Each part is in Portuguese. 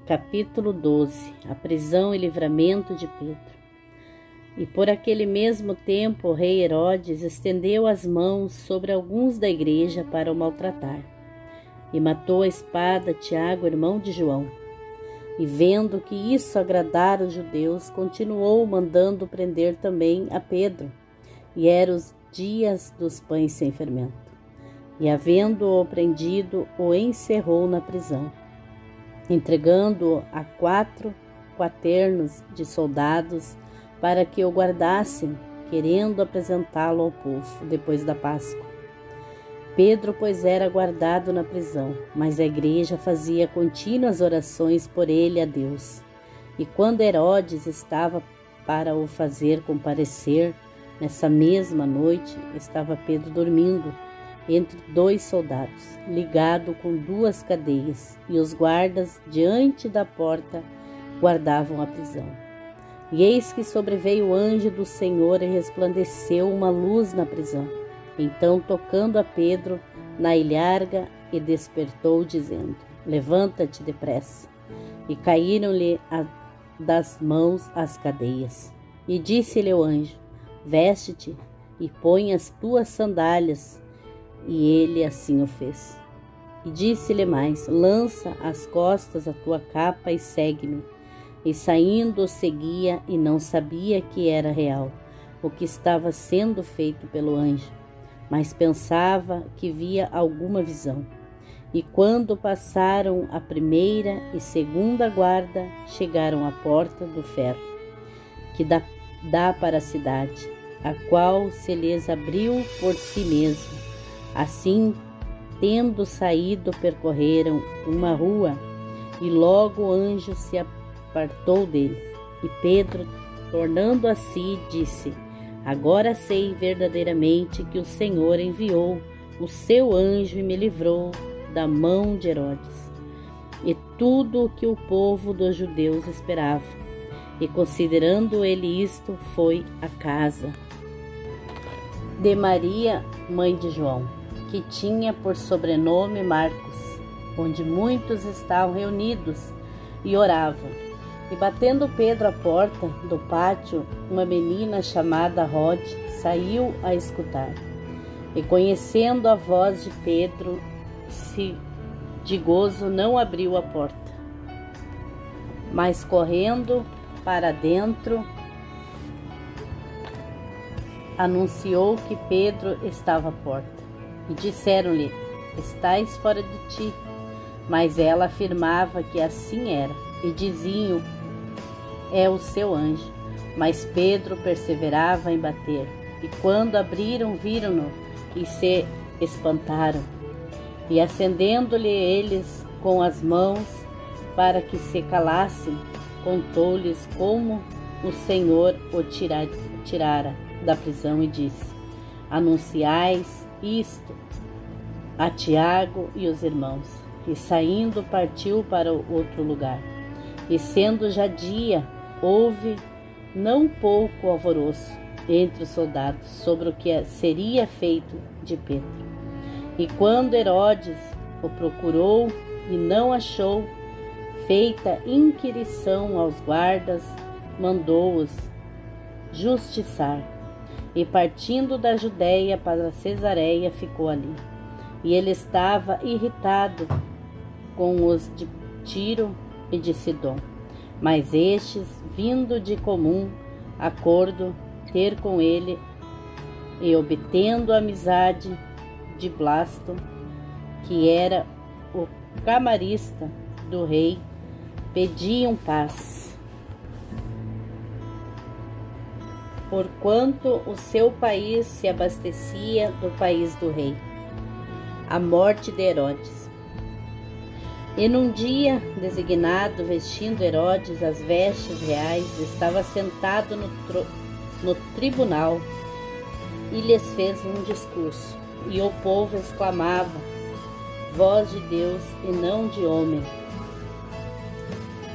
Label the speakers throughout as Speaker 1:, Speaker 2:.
Speaker 1: Capítulo 12. A prisão e livramento de Pedro. E por aquele mesmo tempo o rei Herodes estendeu as mãos sobre alguns da igreja para o maltratar, e matou a espada Tiago, irmão de João. E vendo que isso agradara os judeus, continuou mandando prender também a Pedro. E eram os dias dos pães sem fermento. E havendo-o prendido, o encerrou na prisão, entregando-o a 4 quaternos de soldados para que o guardassem, querendo apresentá-lo ao povo depois da Páscoa. Pedro, pois, era guardado na prisão, mas a igreja fazia contínuas orações por ele a Deus. E quando Herodes estava para o fazer comparecer, nessa mesma noite estava Pedro dormindo entre 2 soldados, ligado com 2 cadeias, e os guardas diante da porta guardavam a prisão. E eis que sobreveio o anjo do Senhor e resplandeceu uma luz na prisão. Então, tocando a Pedro na ilharga, e despertou, dizendo: Levanta-te depressa. E caíram-lhe das mãos as cadeias. E disse-lhe o anjo: Veste-te e põe as tuas sandálias. E ele assim o fez. E disse-lhe mais: Lança às costas a tua capa e segue-me. E saindo o seguia, e não sabia que era real o que estava sendo feito pelo anjo, mas pensava que via alguma visão. E quando passaram a primeira e segunda guarda, chegaram à porta do ferro, que dá para a cidade, a qual se lhes abriu por si mesmo. Assim, tendo saído, percorreram uma rua, e logo o anjo se apartou dele. E Pedro, tornando a si, disse: Agora sei verdadeiramente que o Senhor enviou o seu anjo e me livrou da mão de Herodes, e tudo o que o povo dos judeus esperava. E considerando ele isto, foi à casa de Maria, mãe de João, que tinha por sobrenome Marcos, onde muitos estavam reunidos e oravam. E batendo Pedro à porta do pátio, uma menina chamada Rode saiu a escutar. E conhecendo a voz de Pedro, de gozo não abriu a porta, mas correndo para dentro, anunciou que Pedro estava à porta. E disseram-lhe: Estais fora de ti. Mas ela afirmava que assim era, e diziam: É o seu anjo. Mas Pedro perseverava em bater. E quando abriram, viram-no e se espantaram. E acendendo-lhe eles com as mãos para que se calassem, contou-lhes como o Senhor o tirara da prisão e disse: Anunciais isto a Tiago e os irmãos. E saindo, partiu para outro lugar. E sendo já dia, houve não pouco alvoroço entre os soldados sobre o que seria feito de Pedro. E quando Herodes o procurou e não achou, feita inquirição aos guardas, mandou-os justiçar. E partindo da Judéia para Cesareia, ficou ali. E ele estava irritado com os de Tiro e de Sidom. Mas estes, vindo de comum acordo ter com ele, e obtendo a amizade de Blasto, que era o camarista do rei, pediam paz, porquanto o seu país se abastecia do país do rei. A morte de Herodes. E num dia designado, vestindo Herodes as vestes reais, estava sentado no tribunal e lhes fez um discurso. E o povo exclamava: Voz de Deus e não de homem.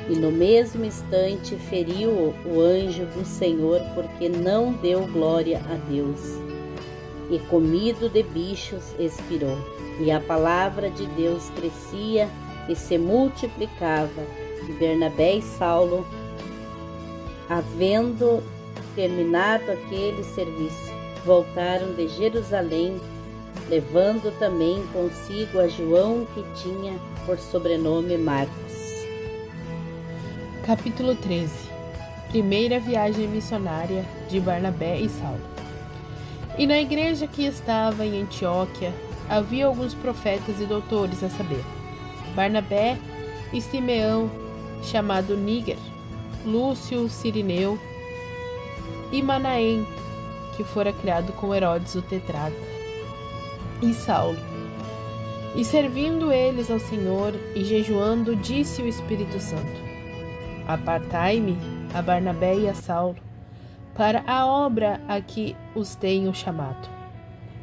Speaker 1: E no mesmo instante feriu o anjo do Senhor, porque não deu glória a Deus. E comido de bichos expirou. E a palavra de Deus crescia e se multiplicava, E Bernabé e Saulo, havendo terminado aquele serviço, voltaram de Jerusalém, levando também consigo a João, que tinha por sobrenome Marcos.
Speaker 2: Capítulo 13. Primeira viagem missionária de Barnabé e Saulo. E na igreja que estava em Antioquia havia alguns profetas e doutores, a saber, Barnabé e Simeão, chamado Níger, Lúcio Cirineu e Manaém, que fora criado com Herodes o tetrarca, e Saulo. E servindo eles ao Senhor e jejuando, disse o Espírito Santo: Apartai-me a Barnabé e a Saulo para a obra a que os tenho chamado.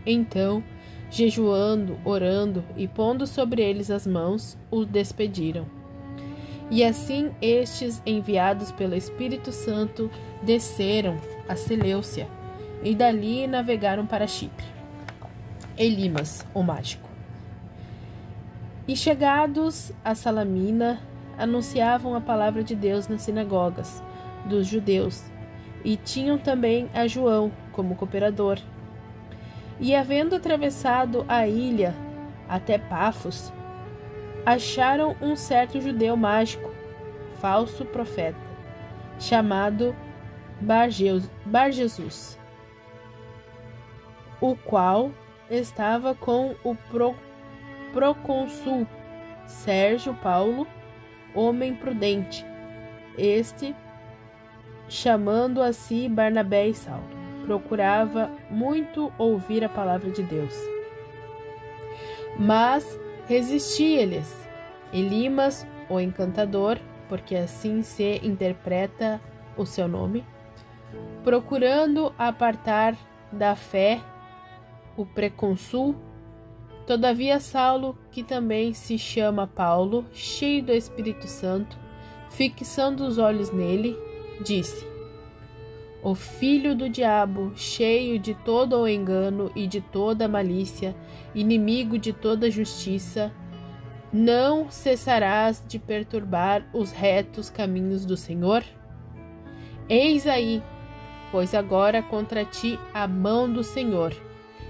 Speaker 2: Então, jejuando, orando e pondo sobre eles as mãos, os despediram. E assim estes, enviados pelo Espírito Santo, desceram a Seleucia e dali navegaram para Chipre. Elimas, o mágico. E chegados a Salamina, anunciavam a palavra de Deus nas sinagogas dos judeus, e tinham também a João como cooperador. E havendo atravessado a ilha até Pafos, acharam um certo judeu mágico, falso profeta, chamado Bar-Jesus, o qual estava com o procônsul Sérgio Paulo, homem prudente, este, chamando a si Barnabé e Saulo, procurava muito ouvir a palavra de Deus. Mas resistia-lhes Elimas, o encantador, porque assim se interpreta o seu nome, procurando apartar da fé o precônsul. Todavia Saulo, que também se chama Paulo, cheio do Espírito Santo, fixando os olhos nele, disse: O filho do diabo, cheio de todo o engano e de toda a malícia, inimigo de toda justiça, não cessarás de perturbar os retos caminhos do Senhor? Eis aí, pois agora contra ti a mão do Senhor,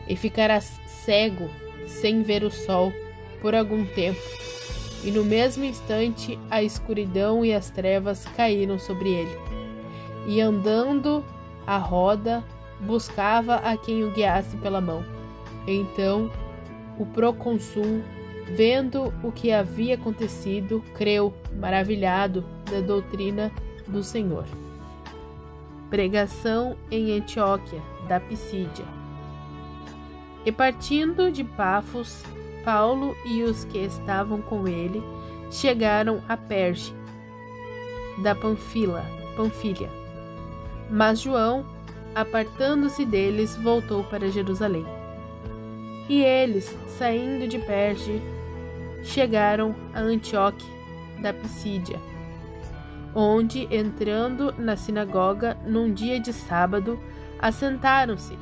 Speaker 2: e ficarás cego, sem ver o sol, por algum tempo. E no mesmo instante a escuridão e as trevas caíram sobre ele. E andando à roda, buscava a quem o guiasse pela mão. Então o procônsul, vendo o que havia acontecido, creu, maravilhado da doutrina do Senhor. Pregação em Antioquia da Pisídia. E partindo de Pafos, Paulo e os que estavam com ele chegaram a Perge da Panfilha. Mas João, apartando-se deles, voltou para Jerusalém. E eles, saindo de Perge, chegaram a Antioquia da Pisídia, onde, entrando na sinagoga num dia de sábado, assentaram-se,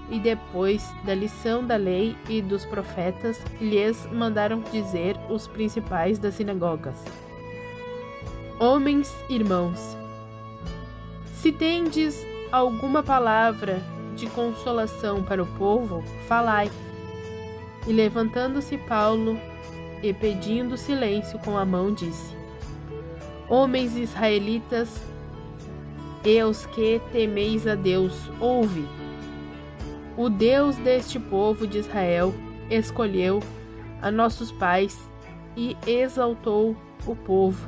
Speaker 2: e depois da lição da lei e dos profetas, lhes mandaram dizer os principais das sinagogas: Homens irmãos, se tendes alguma palavra de consolação para o povo, falai. E levantando-se Paulo e pedindo silêncio com a mão, disse: Homens israelitas, e os que temeis a Deus, ouve. O Deus deste povo de Israel escolheu a nossos pais e exaltou o povo,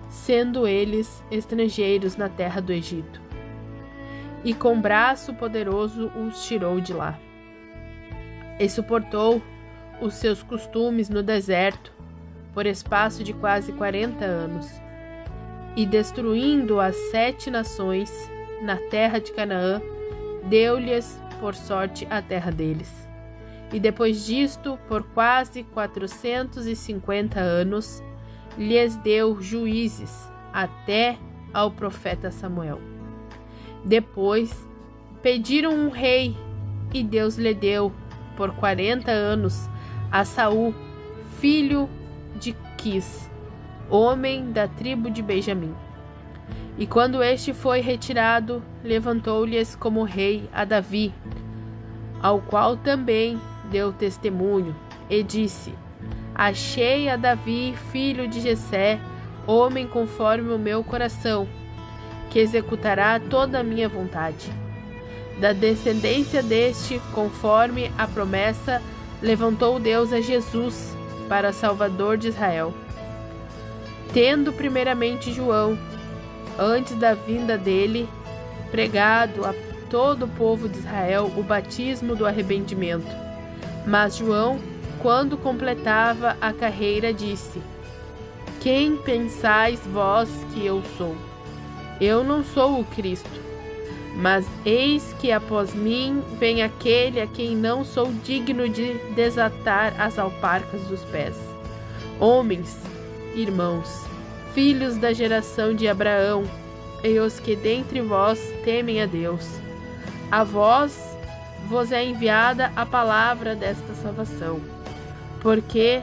Speaker 2: sendo eles estrangeiros na terra do Egito, e com braço poderoso os tirou de lá. E suportou os seus costumes no deserto por espaço de quase 40 anos, e destruindo as 7 nações na terra de Canaã, deu-lhes por sorte a terra deles. E depois disto, por quase 450 anos, lhes deu juízes até ao profeta Samuel. Depois pediram um rei, e Deus lhe deu por 40 anos a Saul, filho de Quis, homem da tribo de Benjamim. E quando este foi retirado, levantou-lhes como rei a Davi, ao qual também deu testemunho, e disse: Achei a Davi, filho de Jessé, homem conforme o meu coração, que executará toda a minha vontade. Da descendência deste, conforme a promessa, levantou Deus a Jesus para Salvador de Israel. Tendo primeiramente João, antes da vinda dele, pregado a todo o povo de Israel o batismo do arrependimento. Mas João, quando completava a carreira, disse: Quem pensais vós que eu sou? Eu não sou o Cristo, mas eis que após mim vem aquele a quem não sou digno de desatar as alparcas dos pés. Homens, irmãos, filhos da geração de Abraão, e os que dentre vós temem a Deus, a vós vos é enviada a palavra desta salvação, porque,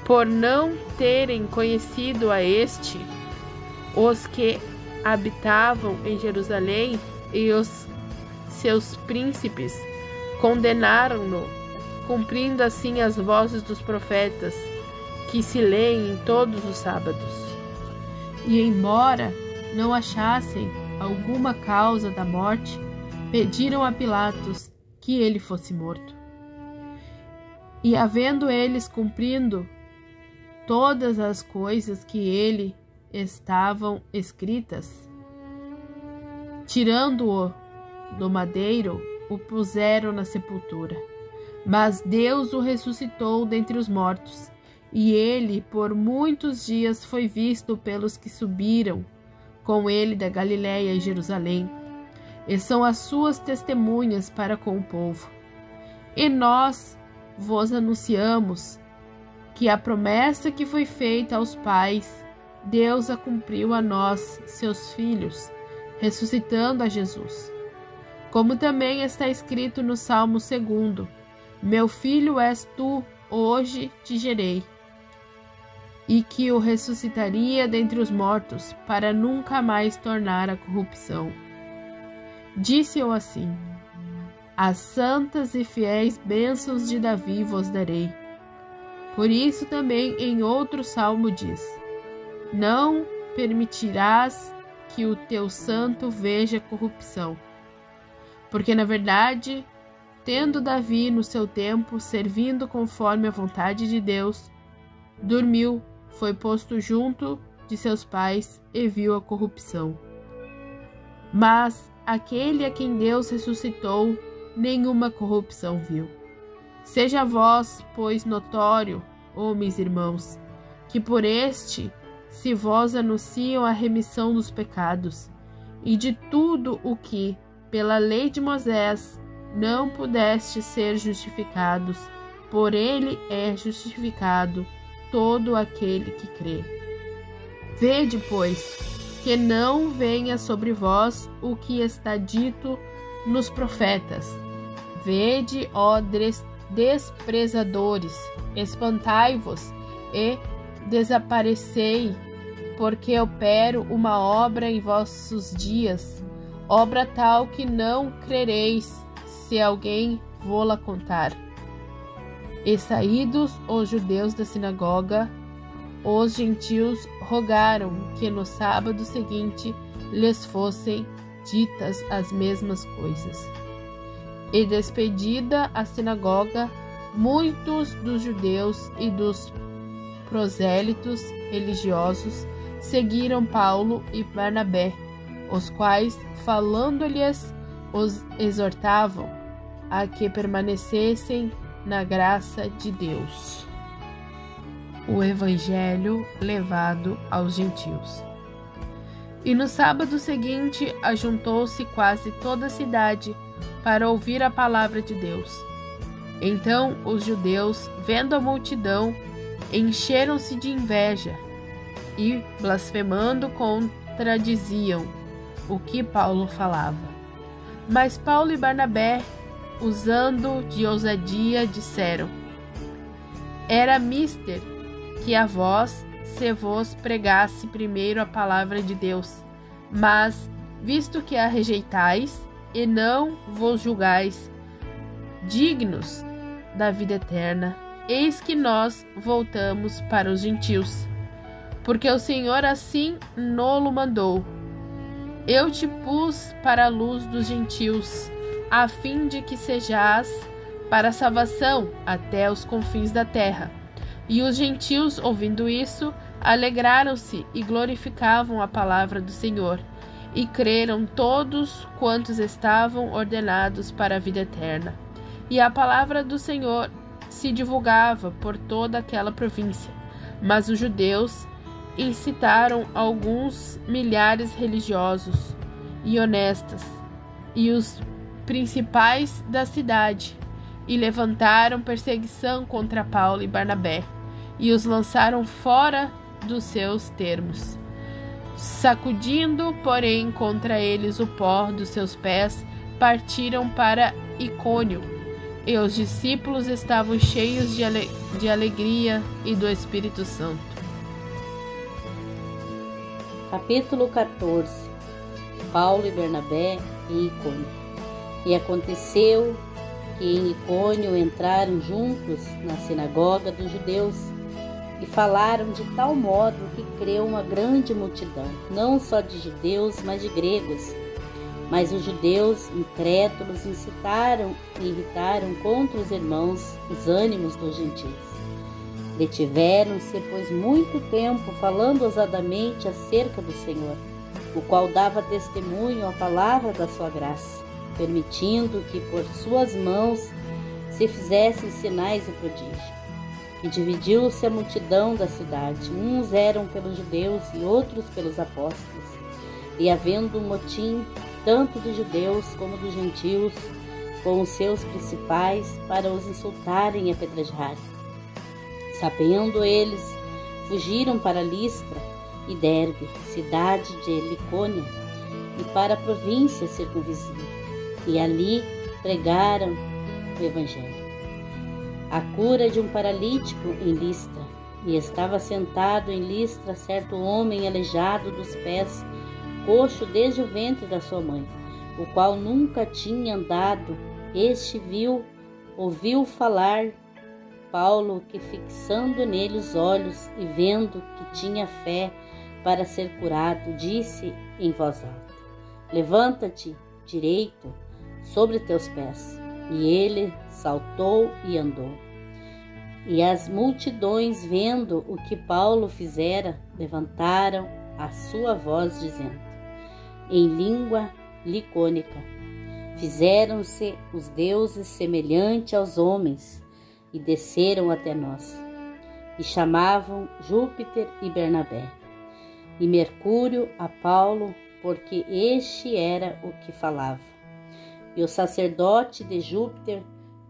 Speaker 2: por não terem conhecido a este, os que habitavam em Jerusalém e os seus príncipes condenaram-no, cumprindo assim as vozes dos profetas, que se leem em todos os sábados. E embora não achassem alguma causa da morte, pediram a Pilatos que ele fosse morto. E havendo eles cumprido todas as coisas que ele estavam escritas, tirando-o do madeiro, o puseram na sepultura. Mas Deus o ressuscitou dentre os mortos, e ele por muitos dias foi visto pelos que subiram com ele da Galiléia e Jerusalém, e são as suas testemunhas para com o povo. E nós vos anunciamos que a promessa que foi feita aos pais, Deus a cumpriu a nós, seus filhos, ressuscitando a Jesus. Como também está escrito no Salmo 2: Meu filho és tu, hoje te gerei. E que o ressuscitaria dentre os mortos, para nunca mais tornar a corrupção. Disse-o assim: As santas e fiéis bênçãos de Davi vos darei. Por isso também em outro salmo diz: Não permitirás que o teu santo veja corrupção. Porque na verdade, tendo Davi no seu tempo, servindo conforme a vontade de Deus, dormiu, foi posto junto de seus pais e viu a corrupção. Mas aquele a quem Deus ressuscitou, nenhuma corrupção viu. Seja vós, pois, notório, homens irmãos, que por este se vós anunciam a remissão dos pecados, e de tudo o que, pela lei de Moisés, não pudeste ser justificados, por ele é justificado todo aquele que crê. Vede, pois, que não venha sobre vós o que está dito nos profetas. Vede, ó desprezadores, espantai-vos e desaparecei, porque opero uma obra em vossos dias, obra tal que não crereis, se alguém vô-la contar. E saídos os judeus da sinagoga, os gentios rogaram que no sábado seguinte lhes fossem ditas as mesmas coisas. E despedida a sinagoga, muitos dos judeus e dos prosélitos religiosos seguiram Paulo e Barnabé, os quais, falando-lhes, os exortavam a que permanecessem na graça de Deus. O Evangelho levado aos gentios. E no sábado seguinte ajuntou-se quase toda a cidade para ouvir a palavra de Deus. Então os judeus, vendo a multidão, encheram-se de inveja e, blasfemando, contradiziam o que Paulo falava. Mas Paulo e Barnabé, usando de ousadia, disseram: Era mister que a vós, se vos pregasse primeiro a palavra de Deus. Mas, visto que a rejeitais e não vos julgais dignos da vida eterna, eis que nós voltamos para os gentios. Porque o Senhor assim nolo mandou. Eu te pus para a luz dos gentios, a fim de que sejais para a salvação até os confins da terra. E os gentios, ouvindo isso, alegraram-se e glorificavam a palavra do Senhor, e creram todos quantos estavam ordenados para a vida eterna. E a palavra do Senhor se divulgava por toda aquela província. Mas os judeus incitaram alguns milhares religiosos e honestos e os principais da cidade, e levantaram perseguição contra Paulo e Barnabé, e os lançaram fora dos seus termos. Sacudindo, porém, contra eles o pó dos seus pés, partiram para Icônio, e os discípulos estavam cheios de alegria e do Espírito Santo.
Speaker 1: Capítulo 14. Paulo e Barnabé em Icônio. E aconteceu que em Icônio entraram juntos na sinagoga dos judeus e falaram de tal modo que creu uma grande multidão, não só de judeus, mas de gregos. Mas os judeus incrédulos incitaram e irritaram contra os irmãos os ânimos dos gentios. Detiveram-se, pois, muito tempo falando ousadamente acerca do Senhor, o qual dava testemunho à palavra da sua graça, permitindo que por suas mãos se fizessem sinais e prodígios. E dividiu-se a multidão da cidade, uns eram pelos judeus e outros pelos apóstolos. E havendo um motim, tanto dos judeus como dos gentios, com os seus principais, para os insultarem e apedrejarem. Sabendo eles, fugiram para Listra e Derbe, cidade de Licônia, e para a província circunvizinha, e ali pregaram o Evangelho. A cura de um paralítico em Listra, e estava sentado em Listra certo homem aleijado dos pés, coxo desde o ventre da sua mãe, o qual nunca tinha andado. Este ouviu falar Paulo, que fixando nele os olhos e vendo que tinha fé para ser curado, disse em voz alta: Levanta-te direito sobre teus pés. E ele saltou e andou. E as multidões, vendo o que Paulo fizera, levantaram a sua voz, dizendo, em língua licônica: Fizeram-se os deuses semelhante aos homens, e desceram até nós. E chamavam Júpiter e Bernabé, e Mercúrio a Paulo, porque este era o que falava. E o sacerdote de Júpiter,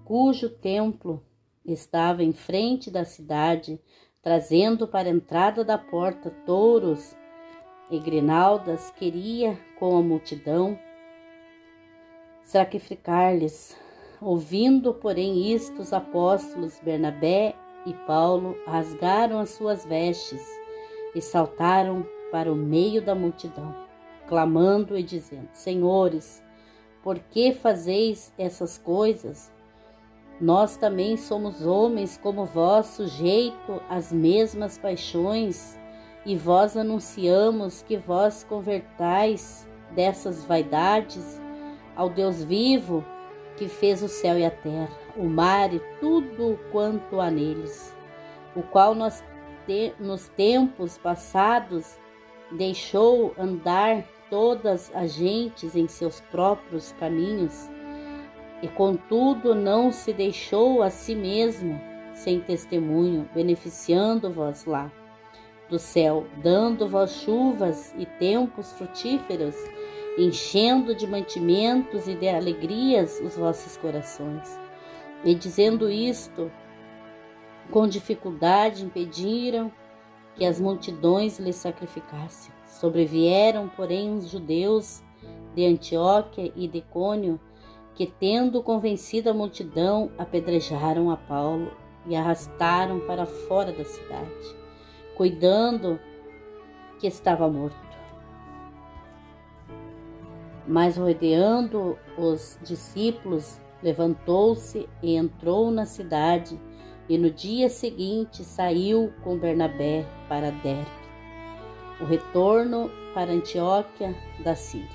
Speaker 1: cujo templo estava em frente da cidade, trazendo para a entrada da porta touros e grinaldas, queria com a multidão sacrificar-lhes. Ouvindo, porém, isto, os apóstolos Bernabé e Paulo rasgaram as suas vestes e saltaram para o meio da multidão, clamando e dizendo: Senhores, por que fazeis essas coisas? Nós também somos homens como vós, sujeito às mesmas paixões, e vós anunciamos que vós convertais dessas vaidades ao Deus vivo, que fez o céu e a terra, o mar e tudo quanto há neles, o qual nos tempos passados deixou andar todas as gentes em seus próprios caminhos, e contudo não se deixou a si mesmo sem testemunho, beneficiando-vos lá do céu, dando-vos chuvas e tempos frutíferos, enchendo de mantimentos e de alegrias os vossos corações. E dizendo isto, com dificuldade impediram que as multidões lhe sacrificassem. Sobrevieram, porém, os judeus de Antioquia e de Icônio, que, tendo convencido a multidão, apedrejaram a Paulo e arrastaram para fora da cidade. cuidando que estava morto. Mas rodeando os discípulos, levantou-se e entrou na cidade, e no dia seguinte saiu com Bernabé para Derbe, o retorno para Antioquia da Síria.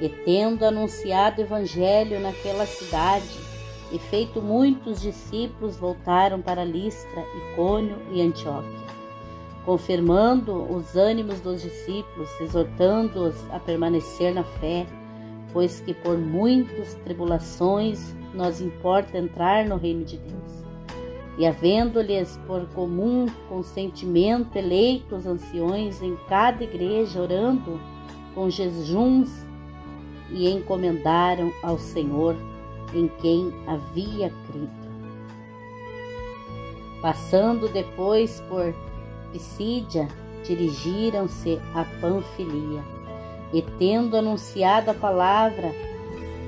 Speaker 1: E tendo anunciado o evangelho naquela cidade e feito muitos discípulos, voltaram para Listra, Icônio e Antioquia, confirmando os ânimos dos discípulos, exortando-os a permanecer na fé, pois que por muitas tribulações nos importa entrar no reino de Deus. E havendo-lhes por comum consentimento eleito os anciões em cada igreja, orando com jejuns, e encomendaram ao Senhor em quem havia crido. Passando depois por Pisídia, dirigiram-se a Panfilia, e tendo anunciado a palavra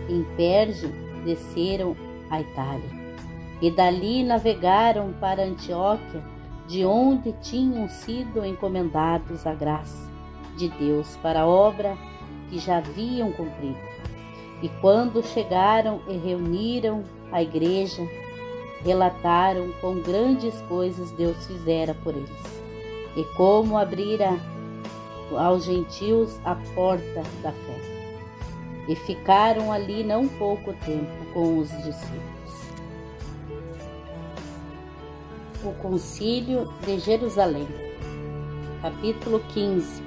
Speaker 1: em Perge, desceram à Itália. E dali navegaram para Antioquia, de onde tinham sido encomendados a graça de Deus para a obra que já haviam cumprido. E quando chegaram e reuniram a igreja, relataram quão grandes coisas Deus fizera por eles, e como abrira aos gentios a porta da fé. E ficaram ali não pouco tempo com os discípulos. O Concílio de Jerusalém, capítulo 15.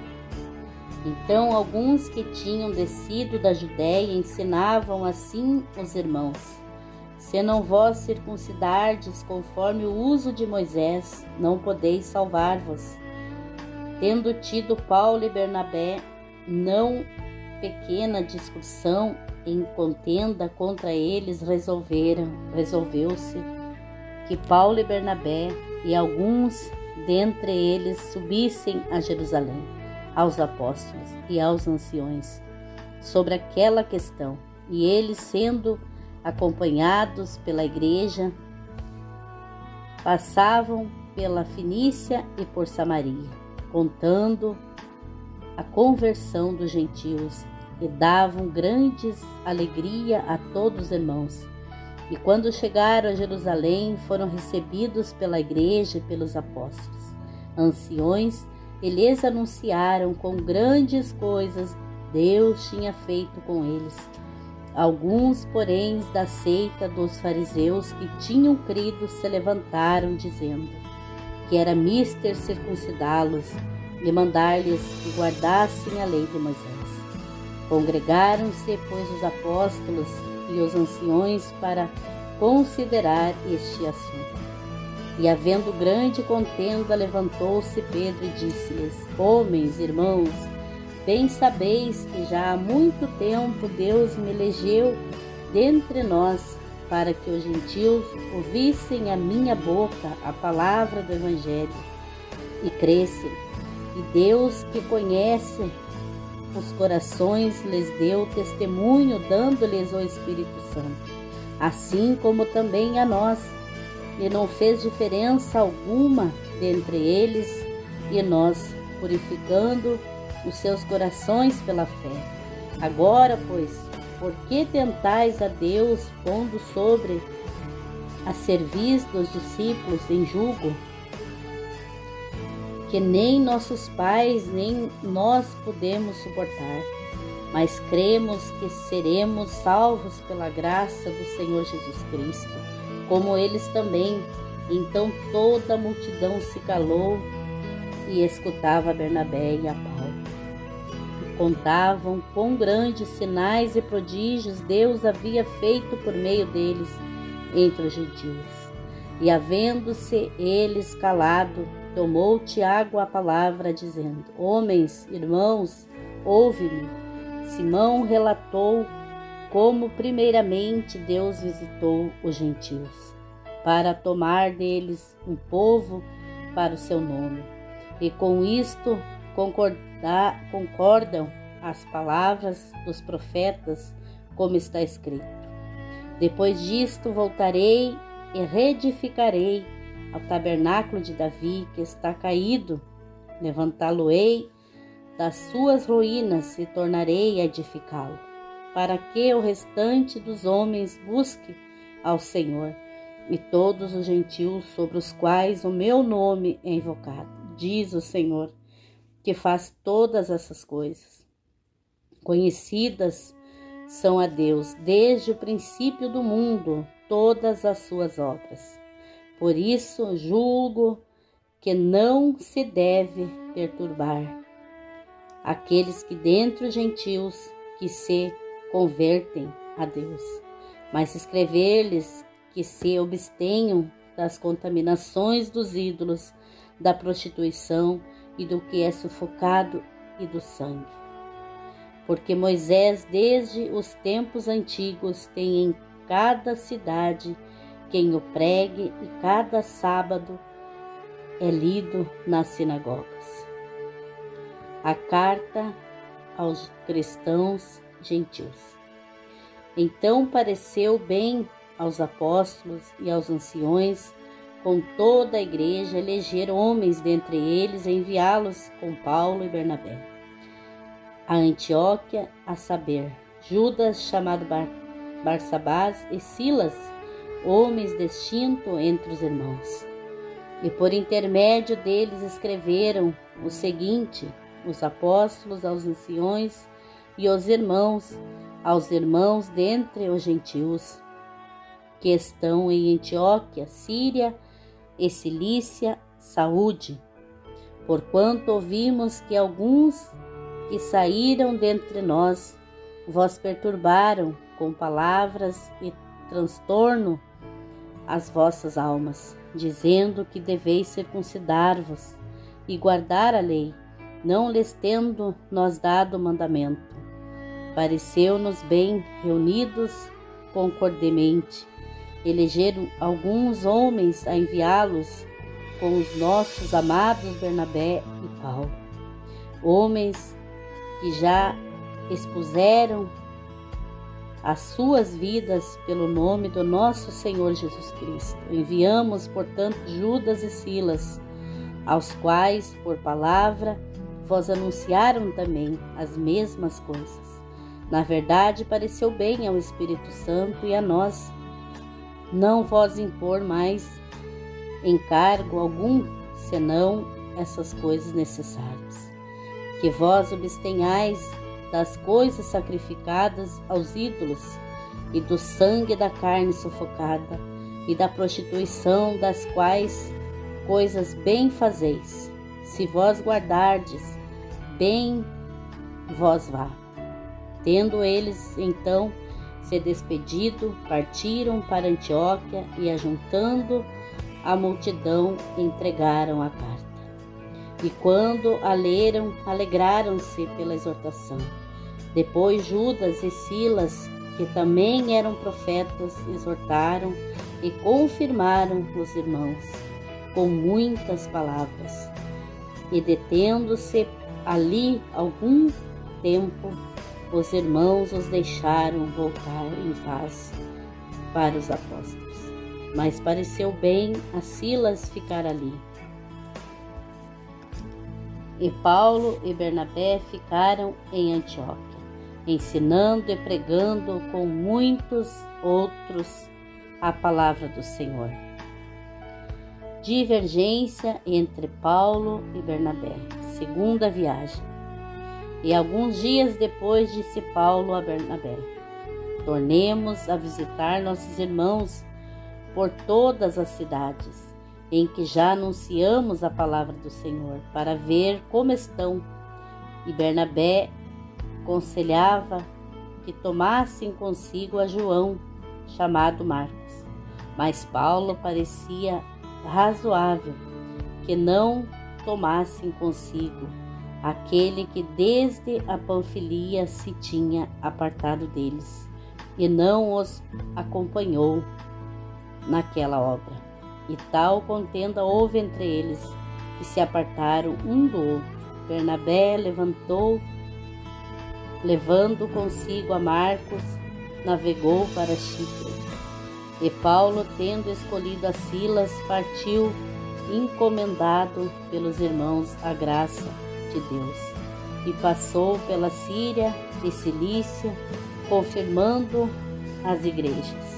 Speaker 1: Então alguns que tinham descido da Judéia ensinavam assim os irmãos: se não vós circuncidardes conforme o uso de Moisés, não podeis salvar-vos. Tendo tido Paulo e Bernabé não pequena discussão em contenda contra eles, resolveu-se que Paulo e Bernabé e alguns dentre eles subissem a Jerusalém aos apóstolos e aos anciões sobre aquela questão. E eles, sendo acompanhados pela igreja, passavam pela Fenícia e por Samaria, contando a conversão dos gentios, e davam grande alegria a todos os irmãos. E quando chegaram a Jerusalém, foram recebidos pela igreja e pelos apóstolos, anciões, e lhes anunciaram com grandes coisas Deus tinha feito com eles. Alguns, porém, da seita dos fariseus que tinham crido se levantaram, dizendo que era mister circuncidá-los e mandar-lhes que guardassem a lei de Moisés. Congregaram-se, pois, os apóstolos e os anciões para considerar este assunto. E havendo grande contenda, levantou-se Pedro e disse-lhes: homens, irmãos, bem sabeis que já há muito tempo Deus me elegeu dentre nós, para que os gentios ouvissem a minha boca a palavra do Evangelho e crescem. E Deus, que conhece os corações, lhes deu testemunho, dando-lhes o Espírito Santo, assim como também a nós, e não fez diferença alguma dentre eles e nós, purificando os seus corações pela fé. Agora, pois, por que tentais a Deus, pondo sobre a cerviz dos discípulos em jugo que nem nossos pais nem nós podemos suportar? Mas cremos que seremos salvos pela graça do Senhor Jesus Cristo, como eles também. Então toda a multidão se calou e escutava Bernabé e a Paulo. E contavam quão grandes sinais e prodígios Deus havia feito por meio deles entre os gentios. E havendo-se eles calado, tomou Tiago a palavra, dizendo: homens, irmãos, ouve-me. Simão relatou como primeiramente Deus visitou os gentios, para tomar deles um povo para o seu nome. E com isto concordam as palavras dos profetas, como está escrito: depois disto voltarei e reedificarei ao tabernáculo de Davi, que está caído. Levantá-lo-ei das suas ruínas e tornarei a edificá-lo, para que o restante dos homens busque ao Senhor, e todos os gentios sobre os quais o meu nome é invocado. Diz o Senhor, que faz todas essas coisas. Conhecidas são a Deus desde o princípio do mundo todas as suas obras. Por isso julgo que não se deve perturbar aqueles que dentre os gentios que se convertem a Deus, mas escrever-lhes que se abstenham das contaminações dos ídolos, da prostituição e do que é sufocado e do sangue. Porque Moisés, desde os tempos antigos, tem em cada cidade quem o pregue, e cada sábado é lido nas sinagogas. A carta aos cristãos gentios. Então pareceu bem aos apóstolos e aos anciões, com toda a igreja, eleger homens dentre eles e enviá-los com Paulo e Bernabé a Antioquia, a saber, Judas, chamado Barsabás, e Silas, homens distintos entre os irmãos. E por intermédio deles escreveram o seguinte: os apóstolos aos anciões e aos irmãos dentre os gentios que estão em Antioquia, Síria e Cilícia, saúde, porquanto ouvimos que alguns que saíram dentre nós vos perturbaram com palavras e transtorno as vossas almas, dizendo que deveis circuncidar-vos e guardar a lei, não lhes tendo nós dado mandamento. Pareceu-nos bem, reunidos concordemente, eleger alguns homens a enviá-los com os nossos amados Bernabé e Paulo, homens que já expuseram as suas vidas pelo nome do nosso Senhor Jesus Cristo. Enviamos, portanto, Judas e Silas, aos quais, por palavra, vos anunciaram também as mesmas coisas. Na verdade, pareceu bem ao Espírito Santo e a nós não vos impor mais encargo algum, senão essas coisas necessárias. Que vós abstenhais das coisas sacrificadas aos ídolos, e do sangue da carne sufocada, e da prostituição, das quais coisas bem fazeis. Se vós guardardes, bem vos vá. Tendo eles, então, se despedido, partiram para Antioquia e, ajuntando a multidão, entregaram a carta. E quando a leram, alegraram-se pela exortação. Depois Judas e Silas, que também eram profetas, exortaram e confirmaram os irmãos com muitas palavras. E detendo-se ali algum tempo, os irmãos os deixaram voltar em paz para os apóstolos. Mas pareceu bem a Silas ficar ali. E Paulo e Bernabé ficaram em Antioquia, ensinando e pregando com muitos outros a palavra do Senhor. Divergência entre Paulo e Bernabé, segunda viagem. E alguns dias depois disse Paulo a Bernabé: tornemos a visitar nossos irmãos por todas as cidades em que já anunciamos a palavra do Senhor, para ver como estão. E Bernabé aconselhava que tomassem consigo a João, chamado Marcos. Mas Paulo parecia razoável que não tomassem consigo aquele que desde a Panfilia se tinha apartado deles, e não os acompanhou naquela obra. E tal contenda houve entre eles, que se apartaram um do outro. Bernabé levando consigo a Marcos, navegou para Chipre. E Paulo, tendo escolhido a Silas, partiu, encomendado pelos irmãos à graça de Deus, e passou pela Síria e Cilícia, confirmando as igrejas.